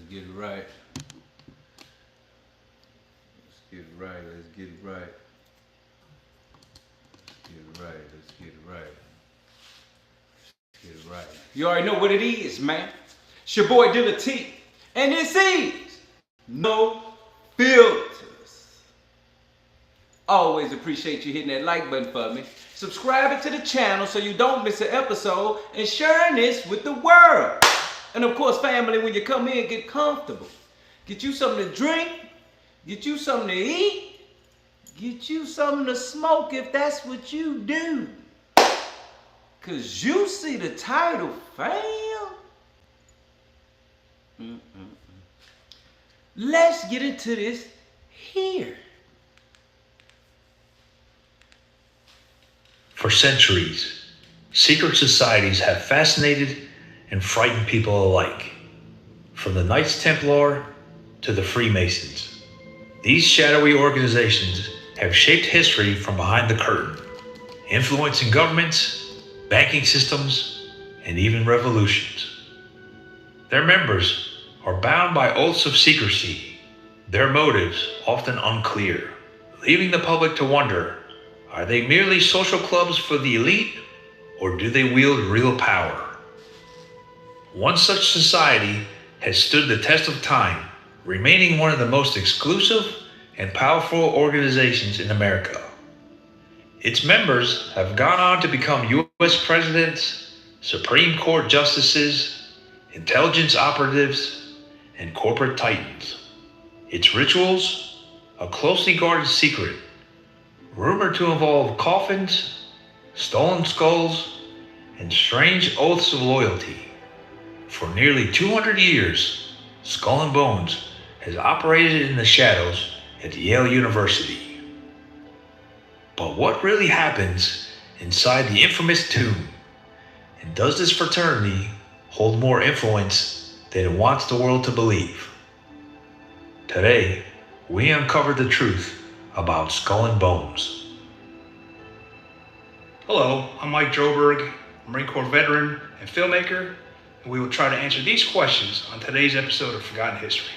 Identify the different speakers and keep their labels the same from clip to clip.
Speaker 1: get it right. Let's get it right. Let's get it right. Let's get it right. Let's get it right. Let's get it right. You already know what it is, man. It's your boy Dealatofficial. And this is No Filters. Always appreciate you hitting that like button for me. Subscribing to the channel so you don't miss an episode and sharing this with the world. And of course, family, when you come in, get comfortable. Get you something to drink. Get you something to eat. Get you something to smoke if that's what you do. Cause you see the title, fam. Let's get into this here.
Speaker 2: For centuries, secret societies have fascinated and frightened people alike. From the Knights Templar to the Freemasons, these shadowy organizations have shaped history from behind the curtain, influencing governments, banking systems, and even revolutions. Their members are bound by oaths of secrecy, their motives often unclear, leaving the public to wonder, are they merely social clubs for the elite, or do they wield real power? One such society has stood the test of time, remaining one of the most exclusive and powerful organizations in America. Its members have gone on to become U.S. presidents, Supreme Court justices, intelligence operatives, and corporate titans. Its rituals, a closely guarded secret, rumored to involve coffins, stolen skulls, and strange oaths of loyalty. For nearly 200 years, Skull and Bones has operated in the shadows at Yale University. But what really happens inside the infamous tomb? And does this fraternity hold more influence than it wants the world to believe? Today, we uncover the truth about Skull and Bones.
Speaker 3: Hello, I'm Mike Joberg, Marine Corps veteran and filmmaker, and we will try to answer these questions on today's episode of Forgotten History.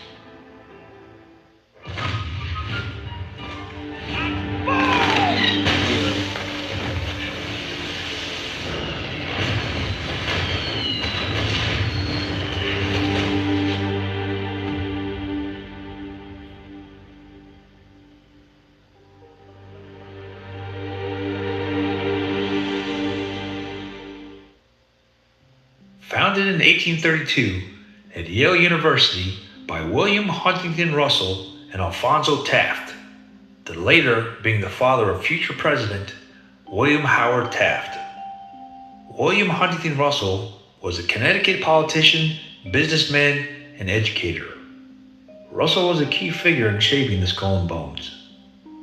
Speaker 2: Founded in 1832 at Yale University by William Huntington Russell and Alphonso Taft, the later being the father of future President William Howard Taft. William Huntington Russell was a Connecticut politician, businessman, and educator. Russell was a key figure in shaping the Skull and Bones.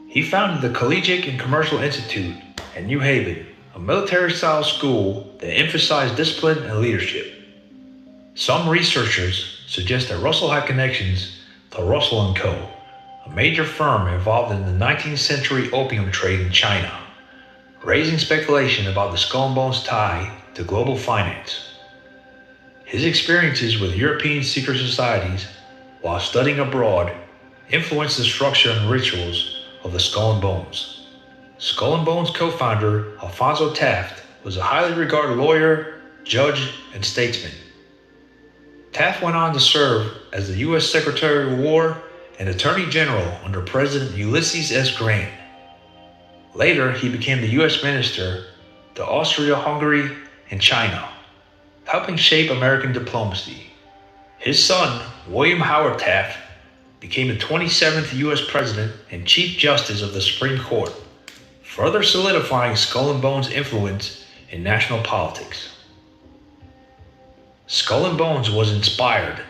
Speaker 2: He founded the Collegiate and Commercial Institute at New Haven, a military-style school that emphasized discipline and leadership. Some researchers suggest that Russell had connections to Russell & Co., a major firm involved in the 19th century opium trade in China, raising speculation about the Skull and Bones tie to global finance. His experiences with European secret societies while studying abroad influenced the structure and rituals of the Skull and Bones. Skull and Bones co-founder Alphonso Taft was a highly regarded lawyer, judge, and statesman. Taft went on to serve as the U.S. Secretary of War and Attorney General under President Ulysses S. Grant. Later, he became the U.S. Minister to Austria-Hungary and China, helping shape American diplomacy. His son, William Howard Taft, became the 27th U.S. President and Chief Justice of the Supreme Court, further solidifying Skull and Bones' influence in national politics. Skull and Bones was inspired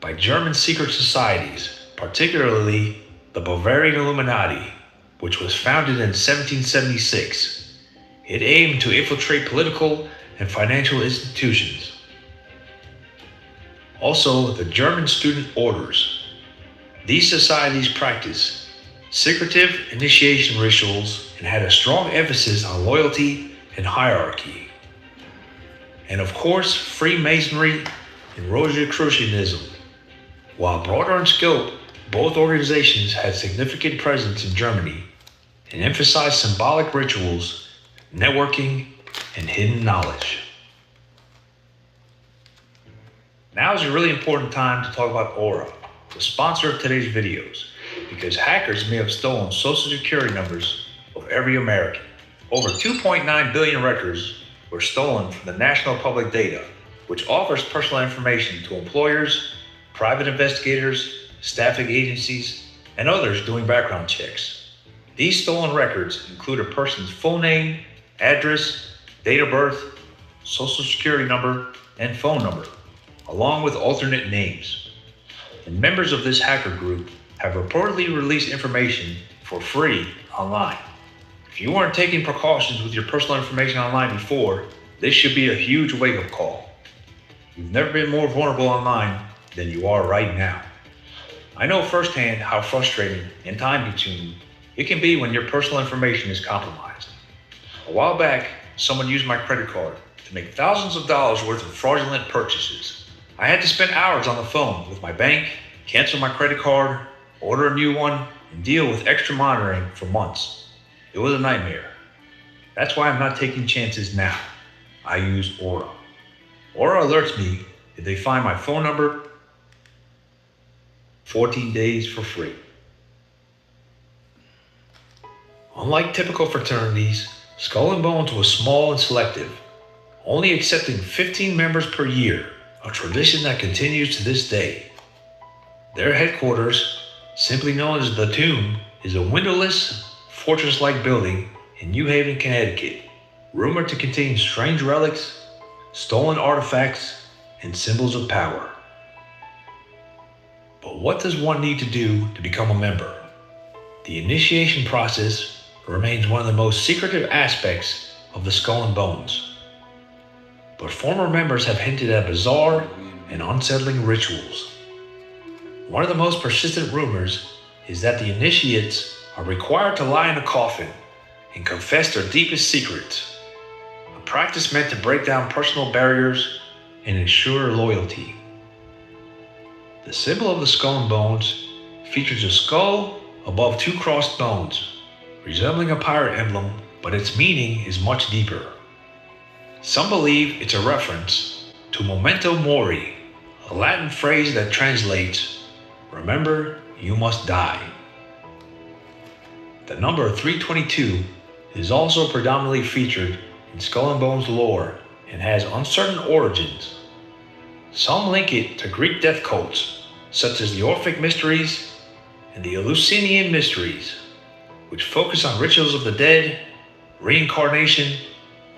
Speaker 2: by German secret societies, particularly the Bavarian Illuminati, which was founded in 1776. It aimed to infiltrate political and financial institutions. Also, the German student orders. These societies practiced secretive initiation rituals and had a strong emphasis on loyalty and hierarchy. And of course, Freemasonry and Rosicrucianism. While broader in scope, both organizations had significant presence in Germany and emphasized symbolic rituals, networking, and hidden knowledge. Now is a really important time to talk about Aura, the sponsor of today's videos, because hackers may have stolen social security numbers of every American. Over 2.9 billion records were stolen from the National Public Data, which offers personal information to employers, private investigators, staffing agencies, and others doing background checks. These stolen records include a person's full name, address, date of birth, social security number, and phone number, along with alternate names. And members of this hacker group have reportedly released information for free online. If you weren't taking precautions with your personal information online before, this should be a huge wake-up call. You've never been more vulnerable online than you are right now. I know firsthand how frustrating and time-consuming it can be when your personal information is compromised. A while back, someone used my credit card to make thousands of dollars worth of fraudulent purchases. I had to spend hours on the phone with my bank, cancel my credit card, order a new one, and deal with extra monitoring for months. It was a nightmare. That's why I'm not taking chances now. I use Aura. Aura alerts me if they find my phone number, 14 days for free. Unlike typical fraternities, Skull and Bones was small and selective, only accepting 15 members per year, a tradition that continues to this day. Their headquarters, simply known as The Tomb, is a windowless, fortress-like building in New Haven, Connecticut, rumored to contain strange relics, stolen artifacts, and symbols of power. But what does one need to do to become a member? The initiation process remains one of the most secretive aspects of the Skull and Bones. But former members have hinted at bizarre and unsettling rituals. One of the most persistent rumors is that the initiates are required to lie in a coffin and confess their deepest secrets, a practice meant to break down personal barriers and ensure loyalty. The symbol of the Skull and Bones features a skull above two crossed bones, resembling a pirate emblem, but its meaning is much deeper. Some believe it's a reference to memento mori, a Latin phrase that translates, "Remember, you must die." The number 322 is also predominantly featured in Skull and Bones lore and has uncertain origins. Some link it to Greek death cults, such as the Orphic Mysteries and the Eleusinian Mysteries, which focus on rituals of the dead, reincarnation,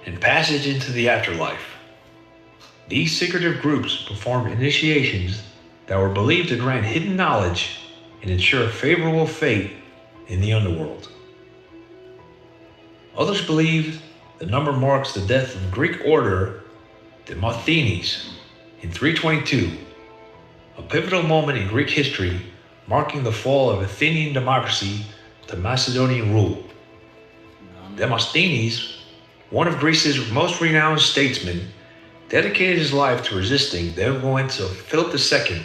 Speaker 2: and passage into the afterlife. These secretive groups performed initiations that were believed to grant hidden knowledge and ensure a favorable fate in the underworld. Others believe the number marks the death of Greek order Demosthenes in 322, a pivotal moment in Greek history marking the fall of Athenian democracy to Macedonian rule. Demosthenes, one of Greece's most renowned statesmen, dedicated his life to resisting the influence of Philip II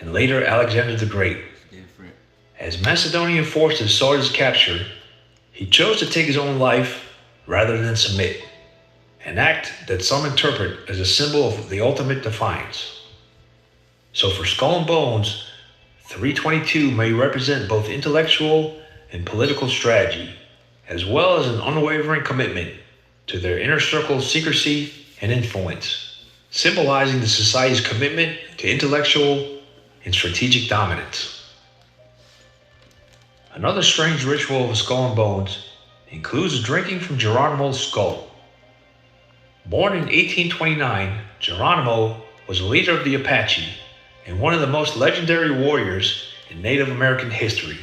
Speaker 2: and later Alexander the Great. As Macedonian forces sought his capture, he chose to take his own life rather than submit, an act that some interpret as a symbol of the ultimate defiance. So for Skull and Bones, 322 may represent both intellectual and political strategy, as well as an unwavering commitment to their inner circle of secrecy and influence, symbolizing the society's commitment to intellectual and strategic dominance. Another strange ritual of Skull and Bones includes drinking from Geronimo's skull. Born in 1829, Geronimo was a leader of the Apache and one of the most legendary warriors in Native American history.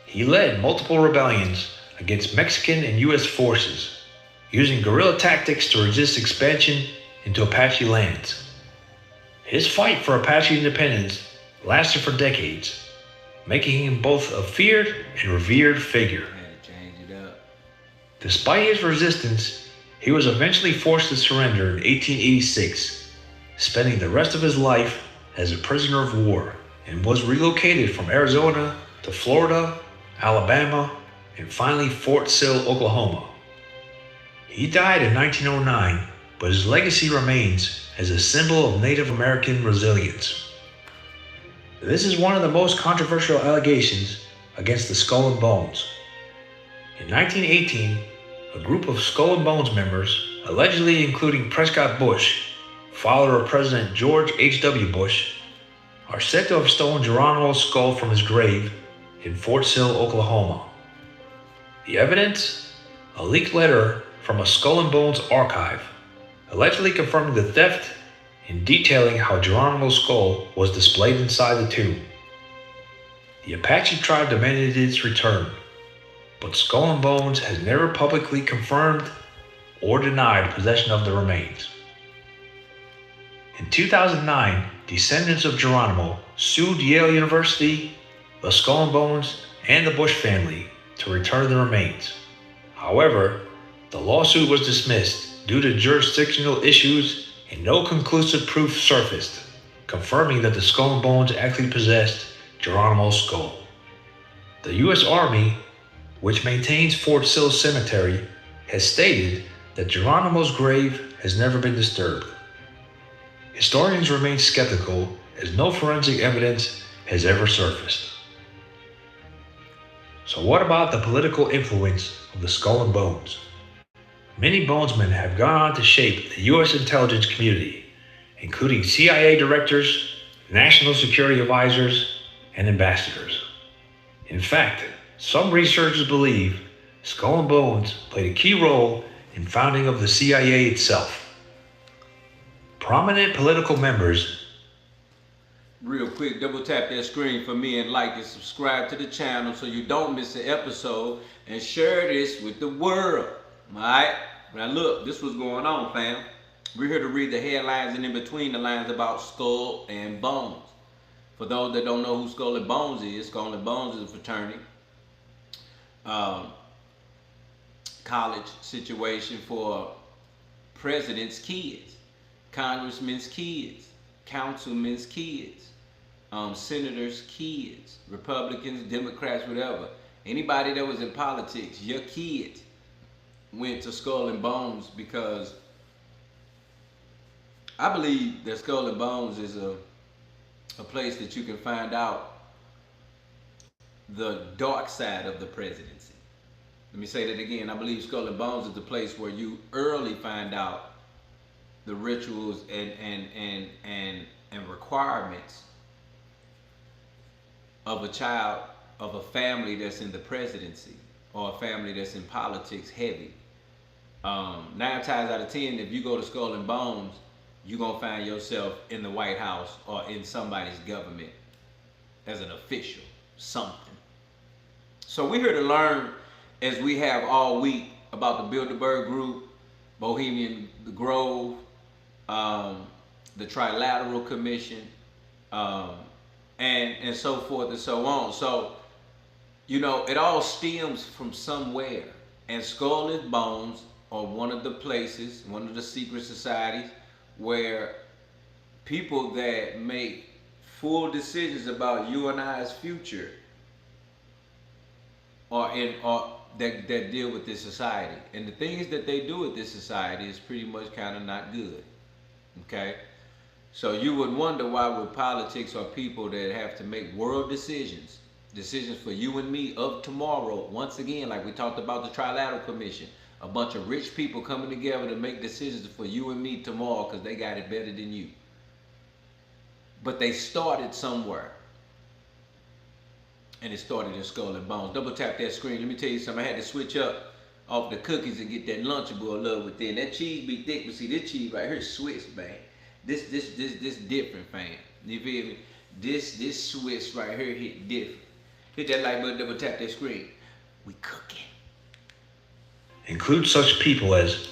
Speaker 2: He led multiple rebellions against Mexican and U.S. forces, using guerrilla tactics to resist expansion into Apache lands. His fight for Apache independence lasted for decades, making him both a feared and revered figure. Despite his resistance, he was eventually forced to surrender in 1886, spending the rest of his life as a prisoner of war and was relocated from Arizona to Florida, Alabama, and finally Fort Sill, Oklahoma. He died in 1909, but his legacy remains as a symbol of Native American resilience. This is one of the most controversial allegations against the Skull and Bones. In 1918, a group of Skull and Bones members, allegedly including Prescott Bush, father of President George H.W. Bush, are said to have stolen Geronimo's skull from his grave in Fort Sill, Oklahoma. The evidence? A leaked letter from a Skull and Bones archive, allegedly confirming the theft and detailing how Geronimo's skull was displayed inside the tomb. The Apache tribe demanded its return, but Skull and Bones has never publicly confirmed or denied possession of the remains. In 2009, descendants of Geronimo sued Yale University, the Skull and Bones, and the Bush family to return the remains. However, the lawsuit was dismissed due to jurisdictional issues and no conclusive proof surfaced, confirming that the Skull and Bones actually possessed Geronimo's skull. The U.S. Army, which maintains Fort Sill Cemetery, has stated that Geronimo's grave has never been disturbed. Historians remain skeptical as no forensic evidence has ever surfaced. So what about the political influence of the Skull and Bones? Many bonesmen have gone on to shape the U.S. intelligence community, including CIA directors, national security advisors, and ambassadors. In fact, some researchers believe Skull and Bones played a key role in founding of the CIA itself. Prominent political members.
Speaker 1: Real quick, double tap that screen for me and like and subscribe to the channel so you don't miss an episode, and share this with the world. Alright? Now look, this was going on, fam. We're here to read the headlines and in between the lines about Skull and Bones. For those that don't know who Skull and Bones is, Skull and Bones is a fraternity. College situation for presidents' kids, congressmen's kids, councilmen's kids, senators' kids, Republicans, Democrats, whatever. Anybody that was in politics, your kids went to Skull and Bones, because I believe that Skull and Bones is a place that you can find out the dark side of the presidency. Let me say that again. I believe Skull and Bones is the place where you early find out the rituals and requirements of a child of a family that's in the presidency or a family that's in politics heavy. 9 times out of 10, if you go to Skull and Bones, you're gonna find yourself in the White House or in somebody's government as an official, something. So we're here to learn, as we have all week, about the Bilderberg Group, Bohemian Grove, the Trilateral Commission, and so forth and so on. So, you know, it all stems from somewhere. And Skull and Bones are one of the places, one of the secret societies where people that make full decisions about you and I's future that deal with this society. And the things that they do with this society is pretty much kind of not good. Okay? So you would wonder why with politics are people that have to make world decisions for you and me of tomorrow. Once again, like we talked about the Trilateral Commission, a bunch of rich people coming together to make decisions for you and me tomorrow because they got it better than you. But they started somewhere. And it started in Skull and Bones. Double tap that screen. Let me tell you something. I had to switch up off the cookies and get that Lunchable a little within. That cheese be thick, but see this cheese right here is Swiss, man. This different, fam. You feel me? This Swiss right here hit different. Hit that like button, double tap that screen. We cooking.
Speaker 2: Include such people as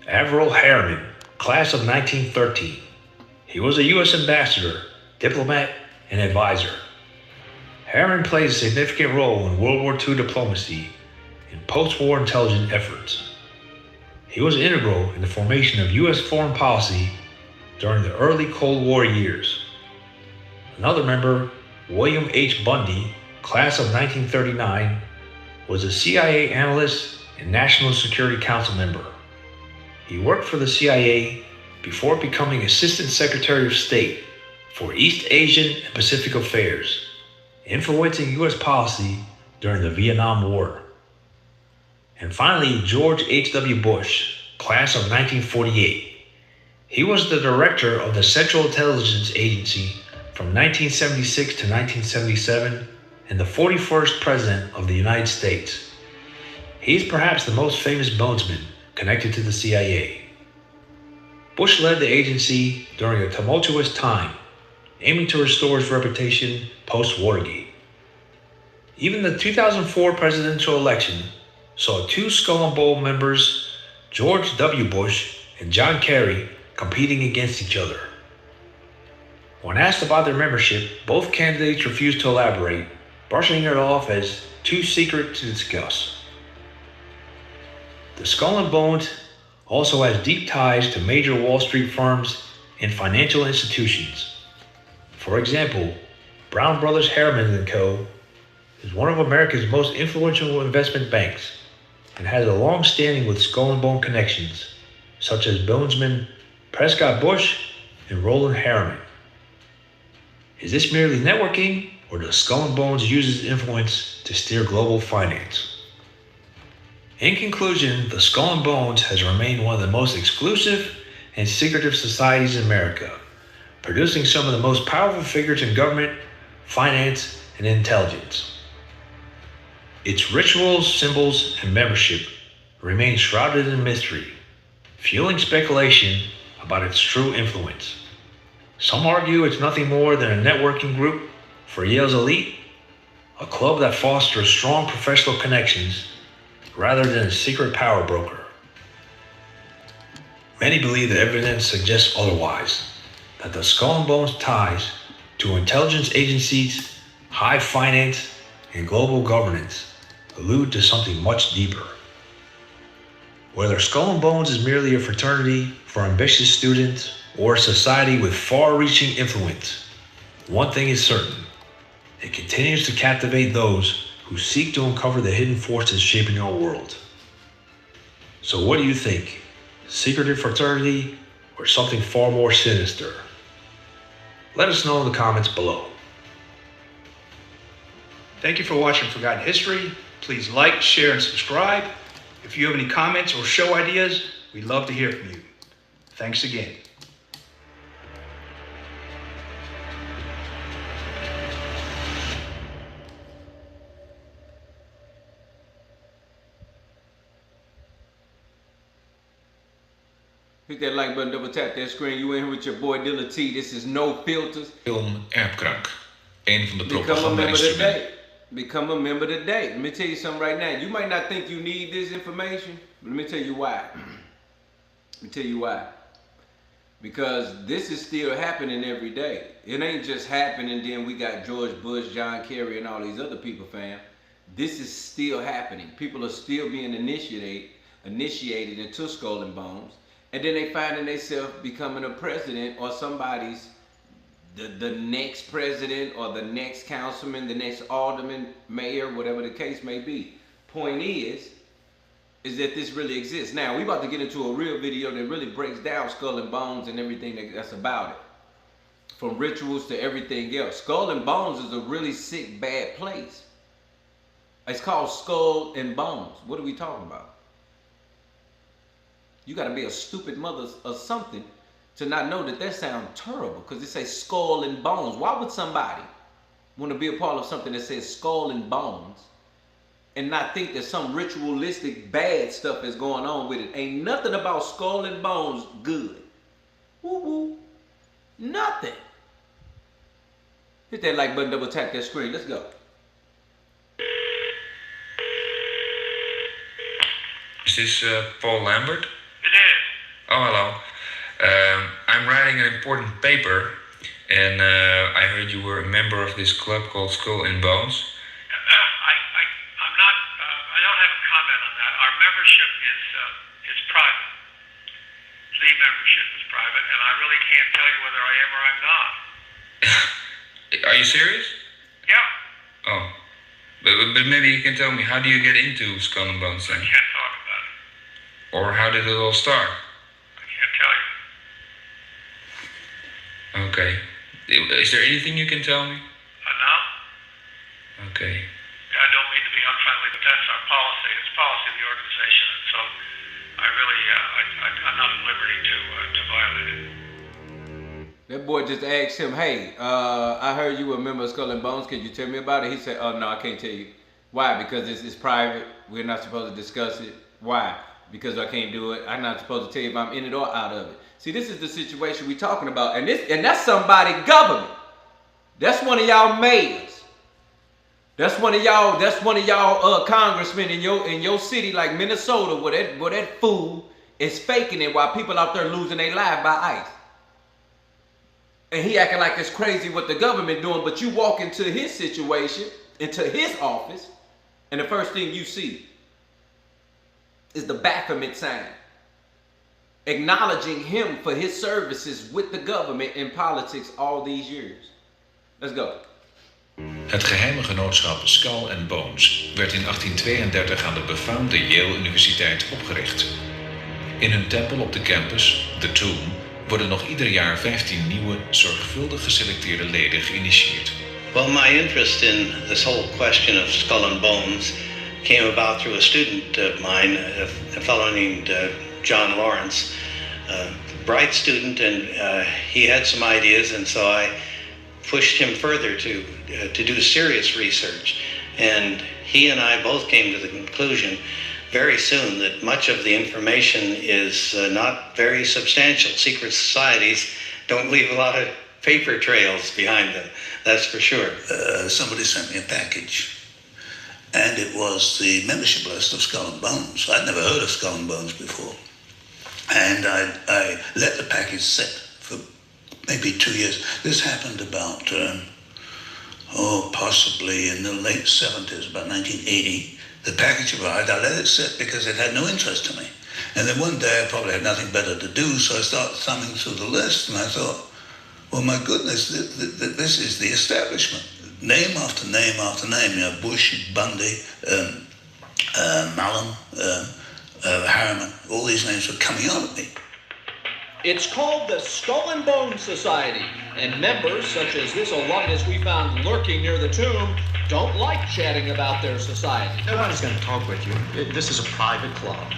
Speaker 2: Averell Harriman, class of 1913. He was a U.S. ambassador, diplomat, and advisor. Harriman played a significant role in World War II diplomacy and post-war intelligence efforts. He was integral in the formation of U.S. foreign policy during the early Cold War years. Another member, William H. Bundy, class of 1939, was a CIA analyst and National Security Council member. He worked for the CIA before becoming Assistant Secretary of State for East Asian and Pacific Affairs, influencing U.S. policy during the Vietnam War. And finally, George H.W. Bush, class of 1948. He was the director of the Central Intelligence Agency from 1976 to 1977 and the 41st President of the United States. He is perhaps the most famous bonesman connected to the CIA. Bush led the agency during a tumultuous time, aiming to restore its reputation post-Watergate. Even the 2004 presidential election saw two Skull and Bones members, George W. Bush and John Kerry, competing against each other. When asked about their membership, both candidates refused to elaborate, brushing it off as too secret to discuss. The Skull and Bones also has deep ties to major Wall Street firms and financial institutions. For example, Brown Brothers Harriman & Co. is one of America's most influential investment banks and has a long standing with Skull and Bone connections, such as bonesmen Prescott Bush and Roland Harriman. Is this merely networking, or does Skull and Bones use its influence to steer global finance? In conclusion, the Skull and Bones has remained one of the most exclusive and secretive societies in America, producing some of the most powerful figures in government, finance, and intelligence. Its rituals, symbols, and membership remain shrouded in mystery, fueling speculation about its true influence. Some argue it's nothing more than a networking group for Yale's elite, a club that fosters strong professional connections rather than a secret power broker. Many believe that evidence suggests otherwise, that the Skull and Bones ties to intelligence agencies, high finance, and global governance allude to something much deeper. Whether Skull and Bones is merely a fraternity for ambitious students or a society with far-reaching influence, one thing is certain: it continues to captivate those who seek to uncover the hidden forces shaping our world. So what do you think? Secretive fraternity or something far more sinister? Let us know in the comments below.
Speaker 3: Thank you for watching Forgotten History. Please like, share, and subscribe. If you have any comments or show ideas, we'd love to hear from you. Thanks again.
Speaker 1: Hit that like button, double tap that screen. You in here with your boy Dilla T. This is No Filters.
Speaker 4: Film Airkrank. Een van de
Speaker 1: Become a member
Speaker 4: propaganda-instrumenten.
Speaker 1: today. Become a member today. Let me tell you something right now. You might not think you need this information, but let me tell you why. Let me tell you why. Because this is still happening every day. It ain't just happening, then we got George Bush, John Kerry, and all these other people, fam. This is still happening. People are still being initiated into Skull and Bones. And then they finding themselves becoming a president or somebody's, the next president or the next councilman, the next alderman, mayor, whatever the case may be. Point is that this really exists. Now, we about to get into a real video that really breaks down Skull and Bones and everything that's about it. From rituals to everything else. Skull and Bones is a really sick, bad place. It's called Skull and Bones. What are we talking about? You got to be a stupid mother or something to not know that sounds terrible, because it says Skull and Bones. Why would somebody want to be a part of something that says Skull and Bones and not think that some ritualistic bad stuff is going on with it? Ain't nothing about Skull and Bones good. Woo-woo. Nothing. Hit that like button, double tap that screen. Let's go.
Speaker 4: Is this Paul Lambert?
Speaker 5: It is.
Speaker 4: Oh, hello. I'm writing an important paper, and I heard you were a member of this club called Skull and Bones.
Speaker 5: I'm not. I don't have a comment on that. Our membership is private. The membership is private, and I really can't tell you whether I am or I'm not.
Speaker 4: Are you serious?
Speaker 5: Yeah,
Speaker 4: Oh. But maybe you can tell me, how do you get into Skull and Bones
Speaker 5: I
Speaker 4: then?
Speaker 5: can't talk about it.
Speaker 4: Or how did it all start?
Speaker 5: I can't tell you.
Speaker 4: Okay. Is there anything you can tell me?
Speaker 5: Now?
Speaker 4: Okay.
Speaker 5: I don't mean to be unfriendly, but that's our policy. It's policy of the organization, and so I really, I'm not at liberty to violate it.
Speaker 1: That boy just asked him, hey, I heard you were a member of Skull and Bones. Can you tell me about it? He said, oh, no, I can't tell you. Why? Because it's private. We're not supposed to discuss it. Why? Because I can't do it. I'm not supposed to tell you if I'm in it or out of it. See, this is the situation we're talking about. And that's somebody government. That's one of y'all mayors. That's one of y'all congressmen in your city like Minnesota where that fool is faking it while people out there losing their life by ICE. And he acting like it's crazy what the government doing, but you walk into his situation, into his office, and the first thing you see is the Baphomet sign, acknowledging him for his services with the government in politics all these years. Let's go.
Speaker 6: Het geheime genootschap Skull and Bones werd in 1832 aan de befaamde Yale Universiteit opgericht. In hun tempel op de campus, The Tomb, worden nog ieder jaar 15 nieuwe, zorgvuldig geselecteerde leden geïnitieerd.
Speaker 7: Well, my interest in this whole question of Skull and Bones came about through a student of mine, a fellow named John Lawrence, a bright student, and he had some ideas, and so I pushed him further to do serious research. And he and I both came to the conclusion very soon that much of the information is not very substantial. Secret societies don't leave a lot of paper trails behind them, that's for sure.
Speaker 8: Somebody sent me a package, and it was the membership list of Skull and Bones. I'd never heard of Skull and Bones before. And I let the package sit for maybe 2 years. This happened about, possibly in the late 70s, about 1980. The package arrived, I let it sit because it had no interest to me. And then one day I probably had nothing better to do, so I started thumbing through the list, and I thought, well, my goodness, this is the establishment. Name after name after name, you know, Bush, Bundy, Mallon, Harriman, all these names were coming out at me.
Speaker 9: It's called the Skull and Bones Society, and members such as this alumnus we found lurking near the tomb don't like chatting about their society.
Speaker 10: Nobody's going to talk with you. This is a private club.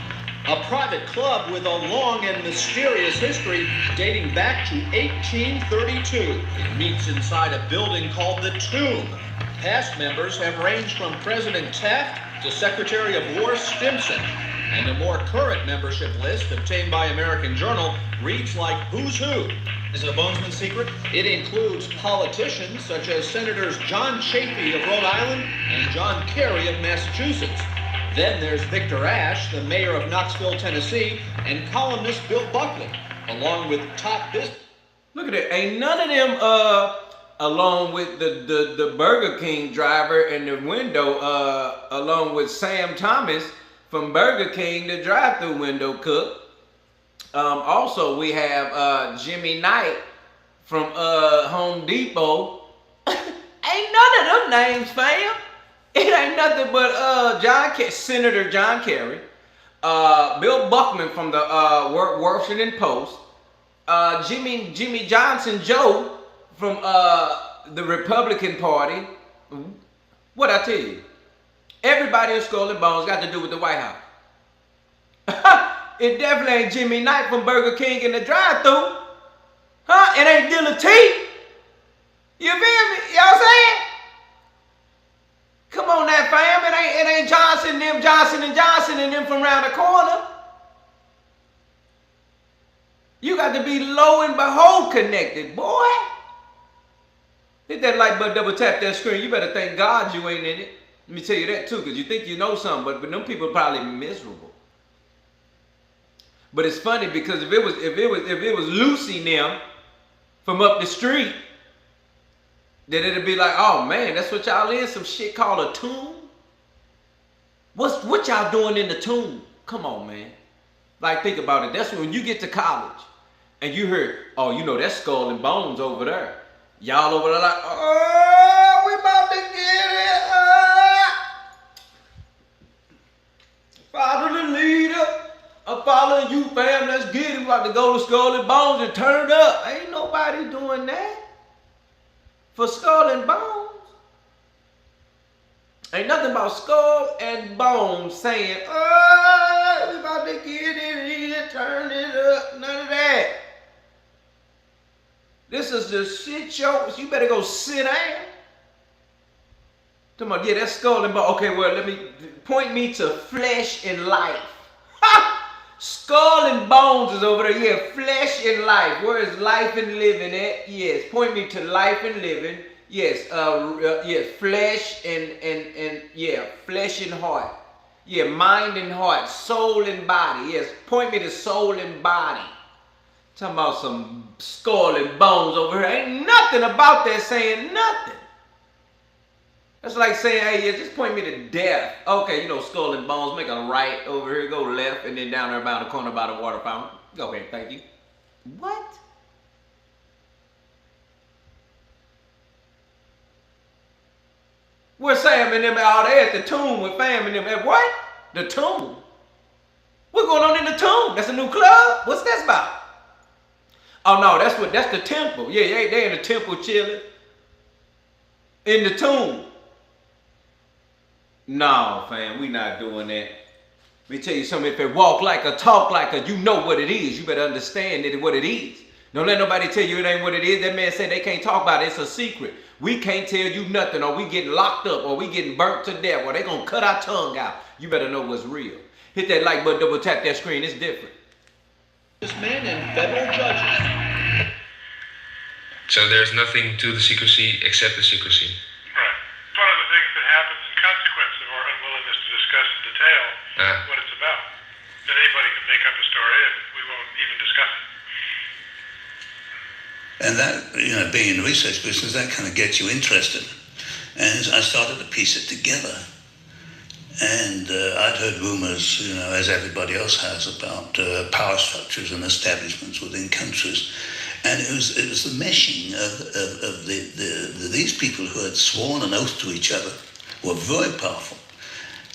Speaker 9: A private club with a long and mysterious history dating back to 1832. It meets inside a building called the Tomb. Past members have ranged from President Taft to Secretary of War Stimson. And a more current membership list obtained by American Journal reads like who's who.
Speaker 10: Is it a Bonesman secret?
Speaker 9: It includes politicians such as Senators John Chafee of Rhode Island and John Kerry of Massachusetts. Then there's Victor Ashe, the mayor of Knoxville, Tennessee, and columnist Bill Buckley, along with top business.
Speaker 1: Look at it. Ain't none of them along with the Burger King driver in the window, along with Sam Thomas from Burger King, the drive-through window cook. Also, we have Jimmy Knight from Home Depot. Ain't none of them names, fam. It ain't nothing but Senator John Kerry, Bill Buckman from the Washington Post, Jimmy Johnson Joe from the Republican Party. What'd I tell you? Everybody in Skull and Bones got to do with the White House. It definitely ain't Jimmy Knight from Burger King in the drive-thru. Huh? It ain't Dealatofficial. You feel me? Y'all saying? Come on now, fam. It ain't Johnson and them from around the corner. You got to be lo and behold connected, boy. Hit that like button, double tap that screen. You better thank God you ain't in it. Let me tell you that too, because you think you know something, but them people are probably miserable. But it's funny because if it was Lucy now from up the street, then it'd be like, oh man, that's what y'all in, some shit called a tomb. What y'all doing in the tomb? Come on, man. Like, think about it. That's when you get to college and you hear, oh, you know, that's Skull and Bones over there. Y'all over there like, oh, we about to get it. Follow the leader. I'm following you, fam. Let's get it. We about to go to Skull and Bones and turn up. Ain't nobody doing that for Skull and Bones. Ain't nothing about Skull and Bones saying, oh, we about to get it here, turn it up. None of that. This is the shit show. You better go sit down. Talking about, yeah, that's Skull and Bones. Okay, well, point me to Flesh and Life. Ha! Skull and Bones is over there. Yeah, Flesh and Life. Where is Life and Living at? Yes, point me to Life and Living. Yes, flesh and yeah, flesh and heart. Yeah, mind and heart, soul and body. Yes, point me to soul and body. Talking about some Skull and Bones over here. Ain't nothing about that saying nothing. That's like saying, hey, yeah, just point me to death. Okay, you know, Skull and Bones, make a right over here, go left, and then down there by the corner by the water fountain. Go ahead, thank you. What? Where's Sam and them out there at the tomb with fam and them at what? The tomb. What's going on in the tomb? That's a new club? What's that about? Oh no, that's the temple. Yeah, they in the temple chilling. In the tomb. No, fam, we not doing that. Let me tell you something, if it walk like a, talk like a, you know what it is. You better understand it what it is. Don't let nobody tell you it ain't what it is. That man said they can't talk about it. It's a secret. We can't tell you nothing, or we getting locked up, or we getting burnt to death, or they gonna cut our tongue out. You better know what's real. Hit that like button, double tap that screen. It's different.
Speaker 9: This man and federal judges.
Speaker 4: So there's nothing to the secrecy except the secrecy.
Speaker 5: Right. One of the things that happens in consequence of our unwillingness to discuss in detail what it's about. That anybody can make up a story and we won't even discuss it.
Speaker 8: And that, you know, being in the research business, that kind of gets you interested. And I started to piece it together. And I'd heard rumors, you know, as everybody else has, about power structures and establishments within countries. And it was the meshing of these people who had sworn an oath to each other, were very powerful,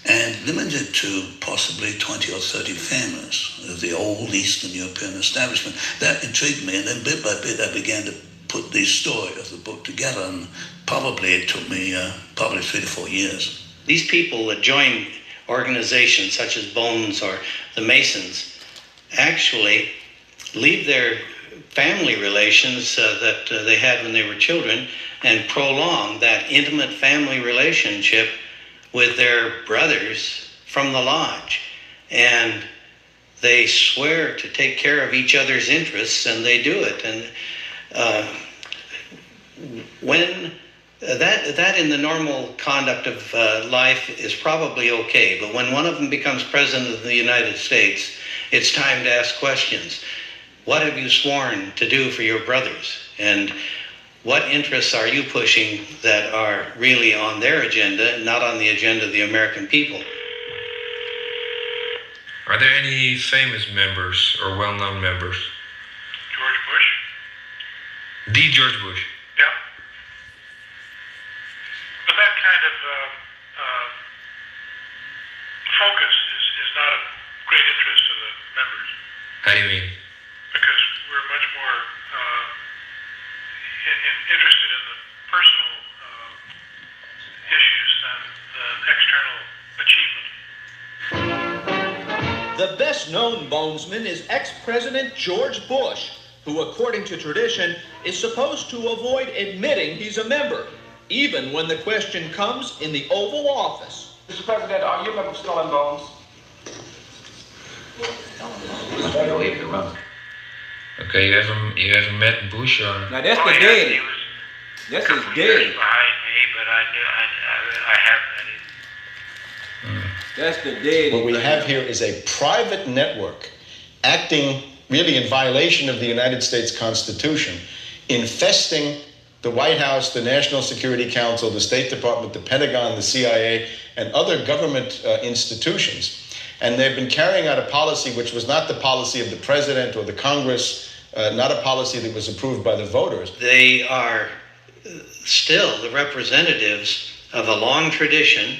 Speaker 8: and limited to possibly 20 or 30 families of the old Eastern European establishment. That intrigued me, and then bit by bit I began to put the story of the book together, and probably it took me probably 3 to 4 years.
Speaker 7: These people that join organizations such as Bones or the Masons actually leave their family relations that they had when they were children and prolong that intimate family relationship with their brothers from the lodge. And they swear to take care of each other's interests, and they do it. And when that in the normal conduct of life is probably okay, but when one of them becomes president of the United States, it's time to ask questions. What have you sworn to do for your brothers? And what interests are you pushing that are really on their agenda, not on the agenda of the American people?
Speaker 4: Are there any famous members or well-known members?
Speaker 5: George Bush?
Speaker 4: The George Bush?
Speaker 5: Yeah. But that kind of focus is not of great interest to the members.
Speaker 4: How do you mean?
Speaker 5: Because we're much more interested in the personal issues than the external achievement.
Speaker 9: The best-known bonesman is ex-President George Bush, who, according to tradition, is supposed to avoid admitting he's a member, even when the question comes in the Oval Office.
Speaker 1: Mr. President, are you a member of Skull and Bones?
Speaker 4: Okay, you ever met Bush or?
Speaker 1: Now that's the daddy. That's his daddy.
Speaker 5: Behind me, but I have met him.
Speaker 1: That's the daddy.
Speaker 10: What we have here is a private network acting really in violation of the United States Constitution, infesting the White House, the National Security Council, the State Department, the Pentagon, the CIA, and other government institutions. And they've been carrying out a policy which was not the policy of the president or the Congress, not a policy that was approved by the voters.
Speaker 7: They are still the representatives of a long tradition,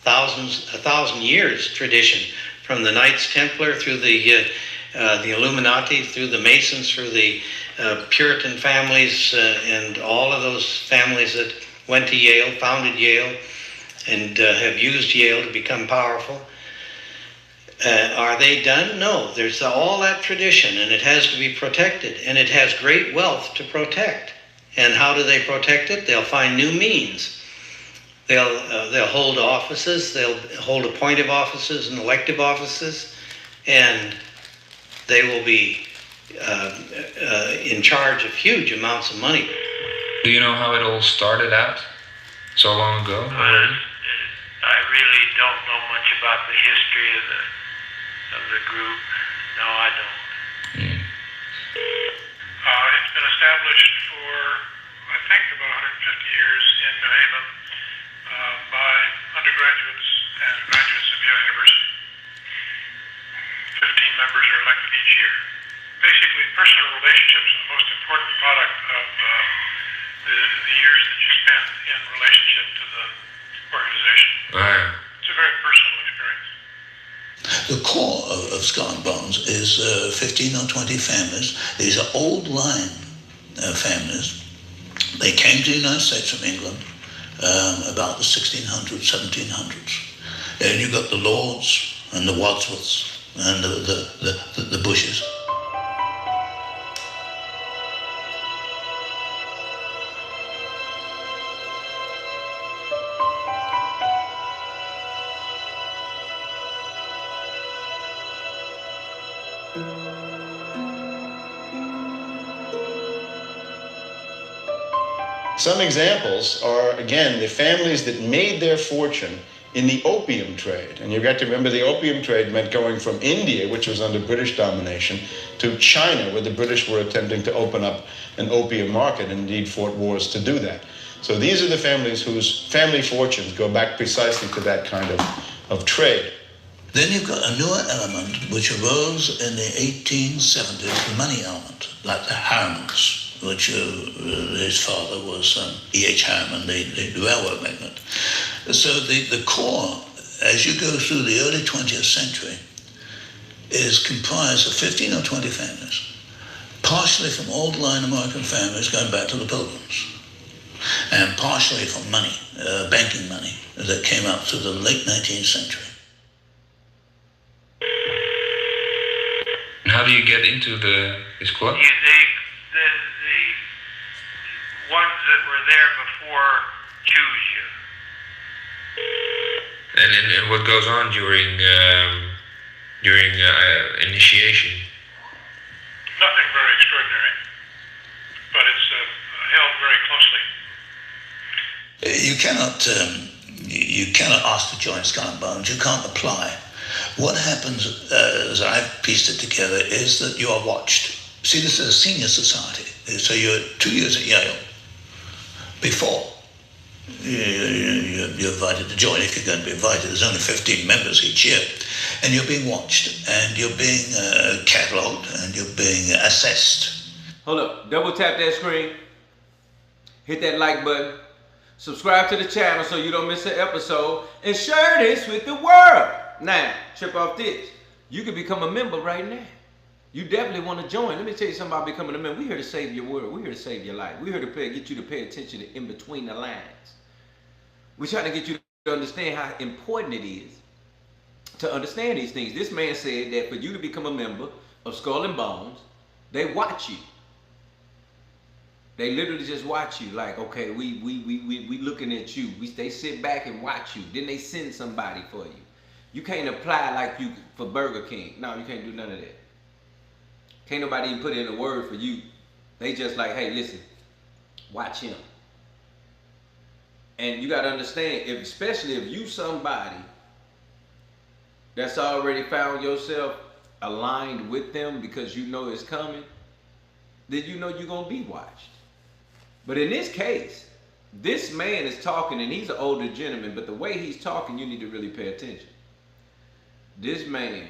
Speaker 7: a 1,000 years tradition, from the Knights Templar through the Illuminati, through the Masons, through the Puritan families, and all of those families that went to Yale, founded Yale, and have used Yale to become powerful. Are they done? No, there's all that tradition, and it has to be protected, and it has great wealth to protect. And how do they protect it? They'll find new means. They'll hold offices, they'll hold appointive offices and elective offices, and they will be in charge of huge amounts of money.
Speaker 4: Do you know how it all started out so long ago?
Speaker 11: I really don't know much about the history of the group. No, I don't.
Speaker 5: It's been established for, I think, about 150 years in New Haven by undergraduates and graduates of Yale University. 15 members are elected each year. Basically, personal relationships are the most important product of the years that you spend in relationship to the organization. It's a very personal experience.
Speaker 8: The core of Skull and Bones is 15 or 20 families. These are old line families. They came to the United States from England about the 1600s, 1700s. And you got the Lords and the Wadsworths and the Bushes.
Speaker 10: Some examples are, again, the families that made their fortune in the opium trade. And you've got to remember the opium trade meant going from India, which was under British domination, to China, where the British were attempting to open up an opium market and indeed fought wars to do that. So these are the families whose family fortunes go back precisely to that kind of trade.
Speaker 8: Then you've got a newer element which arose in the 1870s, the money element, like the Harrimans, which his father was E.H. Harriman, the railroad magnate. So the core, as you go through the early 20th century, is comprised of 15 or 20 families, partially from old line American families going back to the Pilgrims, and partially from money, banking money, that came up through the late 19th century.
Speaker 4: And how do you get into this club?
Speaker 11: The ones that were there before choose you.
Speaker 4: And what goes on during initiation?
Speaker 5: Nothing very extraordinary, but it's held very closely.
Speaker 8: You cannot ask to join Skull and Bones. You can't apply. What happens, as I've pieced it together, is that you are watched. See, this is a senior society. So you're 2 years at Yale before you're invited to join, if you're going to be invited. There's only 15 members each year. And you're being watched, and you're being catalogued, and you're being assessed.
Speaker 1: Hold up, double tap that screen, hit that like button, subscribe to the channel so you don't miss an episode, and share this with the world. Now, trip off this. You can become a member right now. You definitely want to join. Let me tell you something about becoming a member. We're here to save your world. We're here to save your life. We're here to get you to pay attention to in between the lines. We're trying to get you to understand how important it is to understand these things. This man said that for you to become a member of Skull and Bones, they watch you. They literally just watch you. Like, okay, we looking at you. They sit back and watch you. Then they send somebody for you. You can't apply like you for Burger King. No, you can't do none of that. Can't nobody even put in a word for you. They just like, hey, listen, watch him. And you got to understand, especially if you somebody that's already found yourself aligned with them because you know it's coming, then you know you're going to be watched. But in this case, this man is talking, and he's an older gentleman, but the way he's talking, you need to really pay attention. This man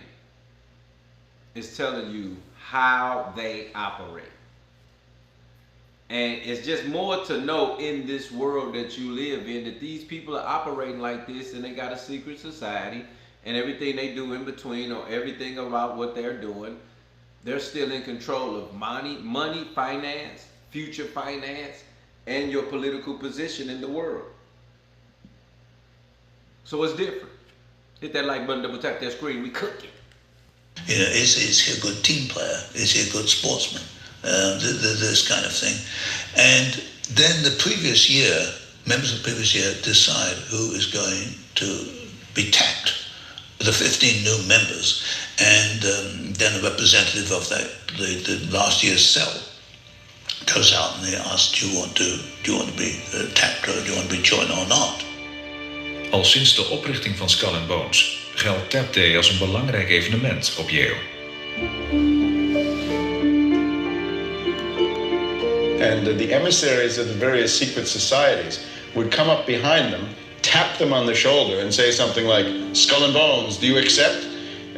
Speaker 1: is telling you how they operate. And it's just more to know in this world that you live in, that these people are operating like this, and they got a secret society, and everything they do in between, or everything about what they're doing, they're still in control of money, finance, future finance, and your political position in the world. So it's different. Hit that like button, double tap that screen, we cooking.
Speaker 8: You know, is he a good team player? Is he a good sportsman? This kind of thing. And then the previous year, members of the previous year decide who is going to be tapped, the 15 new members, and then a representative of the last year's cell goes out and they ask, do you want to be tapped, or do you want to be joined or not?
Speaker 6: Al sinds de oprichting van Skull and Bones geldt Tap Day als een belangrijk evenement op Yale.
Speaker 10: And the emissaries of the various secret societies would come up behind them, tap them on the shoulder, and say something like, "Skull and Bones, do you accept?"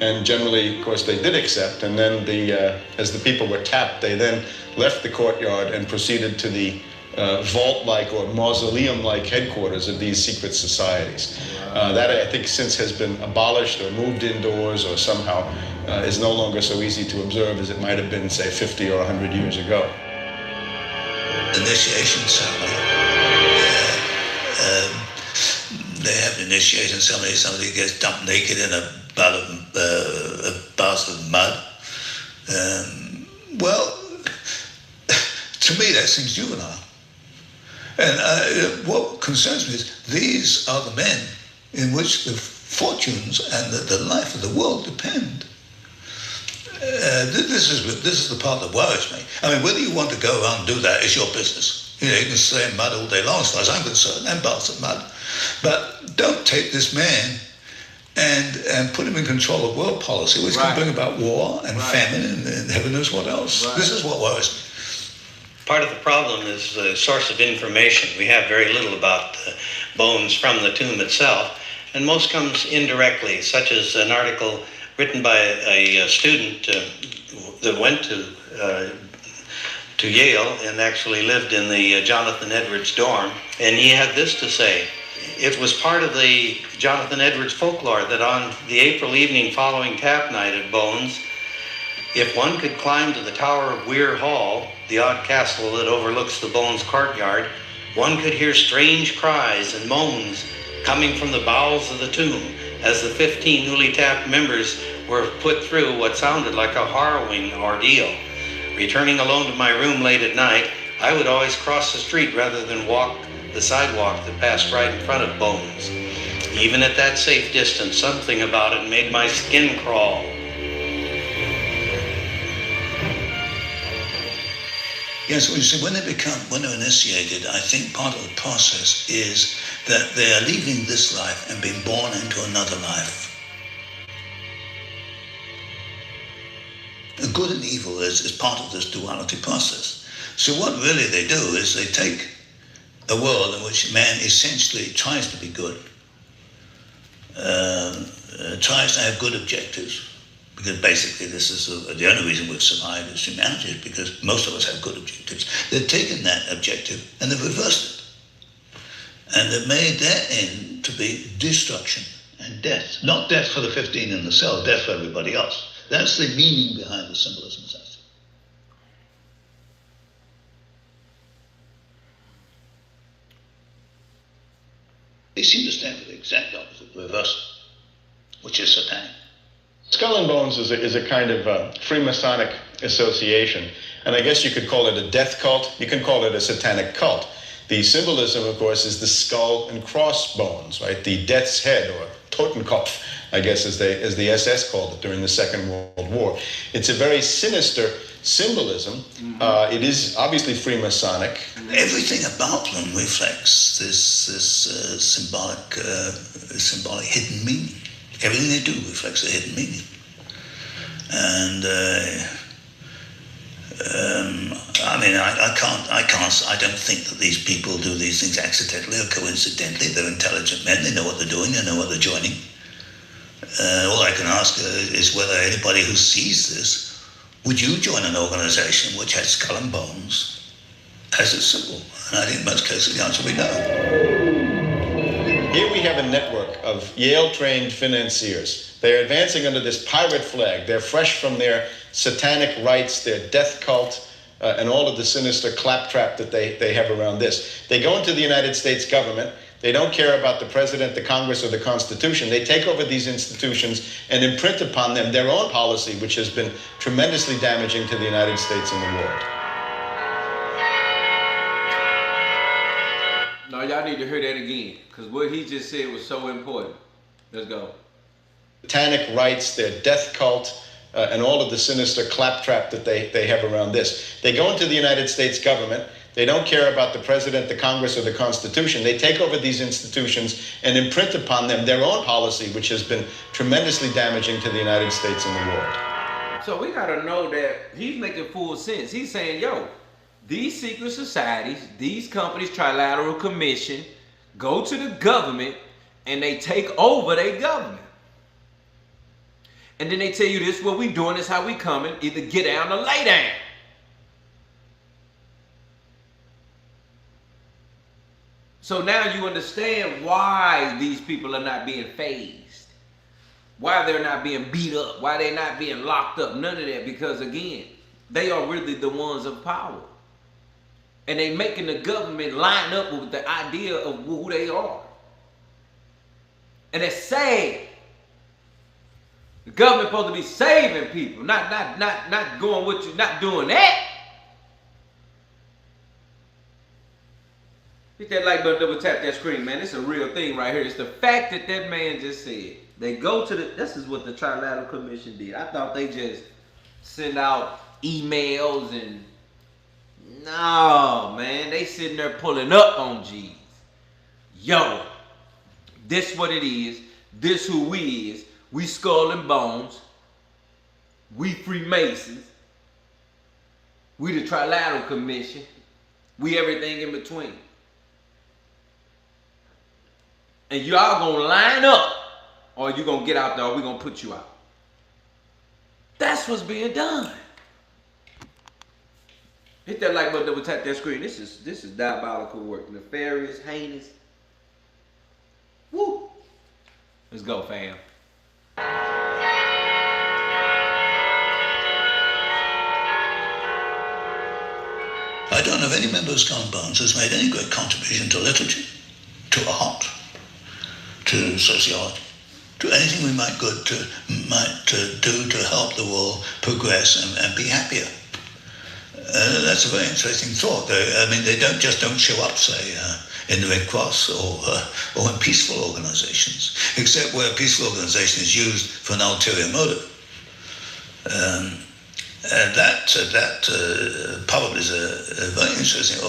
Speaker 10: And generally, of course, they did accept. And then, as the people were tapped, they then left the courtyard and proceeded to the vault-like or mausoleum-like headquarters of these secret societies. That, I think, since has been abolished or moved indoors, or somehow is no longer so easy to observe as it might have been, say, 50 or 100 years ago.
Speaker 8: Initiation ceremony. They have an initiation ceremony. Somebody gets dumped naked in a bath of mud. Well, to me that seems juvenile. And what concerns me is these are the men in which the fortunes and the life of the world depend. This is the part that worries me. I mean, whether you want to go around and do that is your business. You know, you can stay in mud all day long, as far as I'm concerned, and baths of mud. But don't take this man and put him in control of world policy, which can bring about war and famine and heaven knows what else. This is what worries me.
Speaker 7: Part of the problem is the source of information. We have very little about the bones from the tomb itself, and most comes indirectly, such as an article written by a student that went to Yale and actually lived in the Jonathan Edwards dorm, and he had this to say. It was part of the Jonathan Edwards folklore that on the April evening following tap night at Bones, if one could climb to the tower of Weir Hall, the odd castle that overlooks the Bones courtyard, one could hear strange cries and moans coming from the bowels of the tomb as the 15 newly tapped members were put through what sounded like a harrowing ordeal. Returning alone to my room late at night, I would always cross the street rather than walk the sidewalk that passed right in front of Bones. Even at that safe distance, something about it made my skin crawl.
Speaker 8: Yes, well, you see, when they're initiated, I think part of the process is that they are leaving this life and being born into another life. And good and evil is part of this duality process. So what really they do is they take a world in which man essentially tries to be good, tries to have good objectives, because basically this is the only reason we've survived as humanity is because most of us have good objectives. They've taken that objective and they've reversed it. And they've made their end to be destruction and death. Not death for the 15 in the cell, death for everybody else. That's the meaning behind the symbolism. They seem to stand for the exact opposite, reversal, which is satanic.
Speaker 10: Skull and Bones is a kind of Freemasonic association, and I guess you could call it a death cult. You can call it a satanic cult. The symbolism, of course, is the skull and crossbones, right? The death's head, or Totenkopf, I guess, as the SS called it during the Second World War. It's a very sinister symbolism. It is obviously Freemasonic.
Speaker 8: Everything about them reflects this symbolic hidden meaning. Everything they do reflects a hidden meaning. And I mean, I don't think that these people do these things accidentally or coincidentally. They're intelligent men. They know what they're doing. They know what they're joining. All I can ask is whether anybody who sees this, would you join an organization which has skull and bones as it's simple. And I think in most cases the answer will be no.
Speaker 10: Here we have a network of Yale-trained financiers. They're advancing under this pirate flag. They're fresh from their satanic rites, their death cult, and all of the sinister claptrap that they have around this. They go into the United States government. They don't care about the president, the Congress, or the Constitution. They take over these institutions and imprint upon them their own policy, which has been tremendously damaging to the United States and the world.
Speaker 1: No, y'all need to hear that again, because what he just said was so important. Let's go.
Speaker 10: Satanic rites, their death cult, and all of the sinister claptrap that they have around this. They go into the United States government. They don't care about the president, the Congress, or the Constitution. They take over these institutions and imprint upon them their own policy, which has been tremendously damaging to the United States and the world.
Speaker 1: So we got to know that he's making full sense. He's saying, yo, these secret societies, these companies, Trilateral Commission, go to the government and they take over their government. And then they tell you this is what we doing, this is how we coming, either get down or lay down. So now you understand why these people are not being phased, why they're not being beat up, why they're not being locked up, none of that, because again, they are really the ones of power. And they making the government line up with the idea of who they are. And it's sad. The government supposed to be saving people, not going with you, not doing that. Hit that like button, double tap that screen, man. It's a real thing right here. It's the fact that that man just said. They go to the, this is what the Trilateral Commission did. I thought they just send out emails and, no, man. They sitting there pulling up on G's. Yo, this what it is. This who we is. We Skull and Bones. We Freemasons. We the Trilateral Commission. We everything in between. And y'all gonna line up, or you gonna get out there, or we gonna put you out. That's what's being done. Hit that like button, double tap that screen. This is diabolical work. Nefarious, heinous. Woo! Let's go, fam.
Speaker 8: I don't know if any member of Skull and Bones has made any great contribution to literature, to art, to sociology, to anything we might do to help the world progress and be happier. That's a very interesting thought. They don't show up, say, in the Red Cross or in peaceful organizations, except where a peaceful organization is used for an ulterior motive. That probably is a very interesting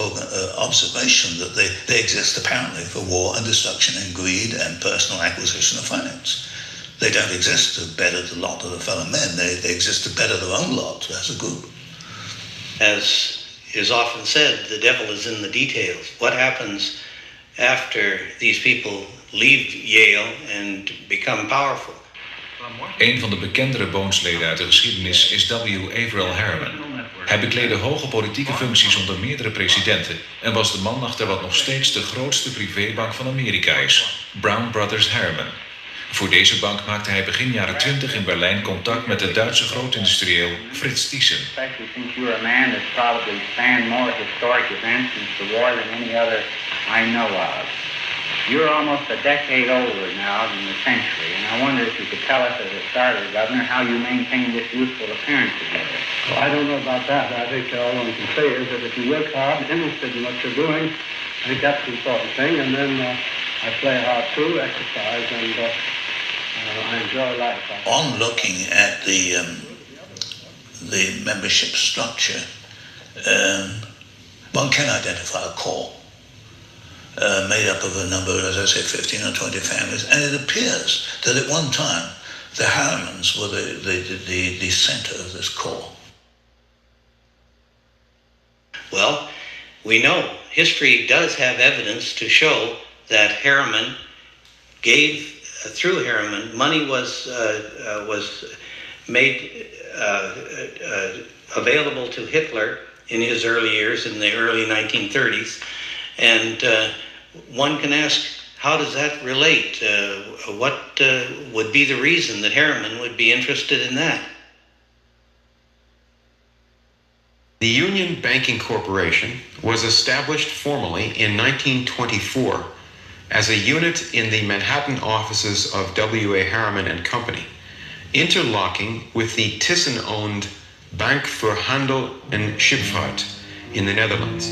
Speaker 8: observation that they exist apparently for war and destruction and greed and personal acquisition of finance. They don't exist to better the lot of the fellow men. They exist to better their own lot as a group.
Speaker 7: As is often said, the devil is in the details. What happens after these people leave Yale and become powerful?
Speaker 6: Een van de bekendere Bones-leden uit de geschiedenis is W. Averell Harriman. Hij bekleedde hoge politieke functies onder meerdere presidenten en was de man achter wat nog steeds de grootste privébank van Amerika is, Brown Brothers Harriman. Voor deze bank maakte hij begin jaren 20 in Berlijn contact met de Duitse grootindustrieel Fritz Thyssen.
Speaker 12: Especially since you're a man that's probably spanned more historic events since the war than any other I know of. You're almost a decade older now than the century, and I wonder if you could tell us as a starter, Governor, how you maintain this youthful appearance of yours.
Speaker 13: Well, I don't know about that. I think all one can say is that if you work hard, interested in what you're doing, I think that's the important thing, and then I play hard too, exercise, and I enjoy life.
Speaker 8: On looking at the membership structure, one can identify a core. Made up of a number, as I say, 15 or 20 families, and it appears that at one time the Harrimans were the center of this core.
Speaker 7: Well, we know history does have evidence to show that Harriman gave, through Harriman, money was made available to Hitler in his early years, in the early 1930s. And one can ask, how does that relate? What would be the reason that Harriman would be interested in that?
Speaker 14: The Union Banking Corporation was established formally in 1924 as a unit in the Manhattan offices of W.A. Harriman and Company, interlocking with the Thyssen-owned Bank voor Handel en Schipvaart in the Netherlands.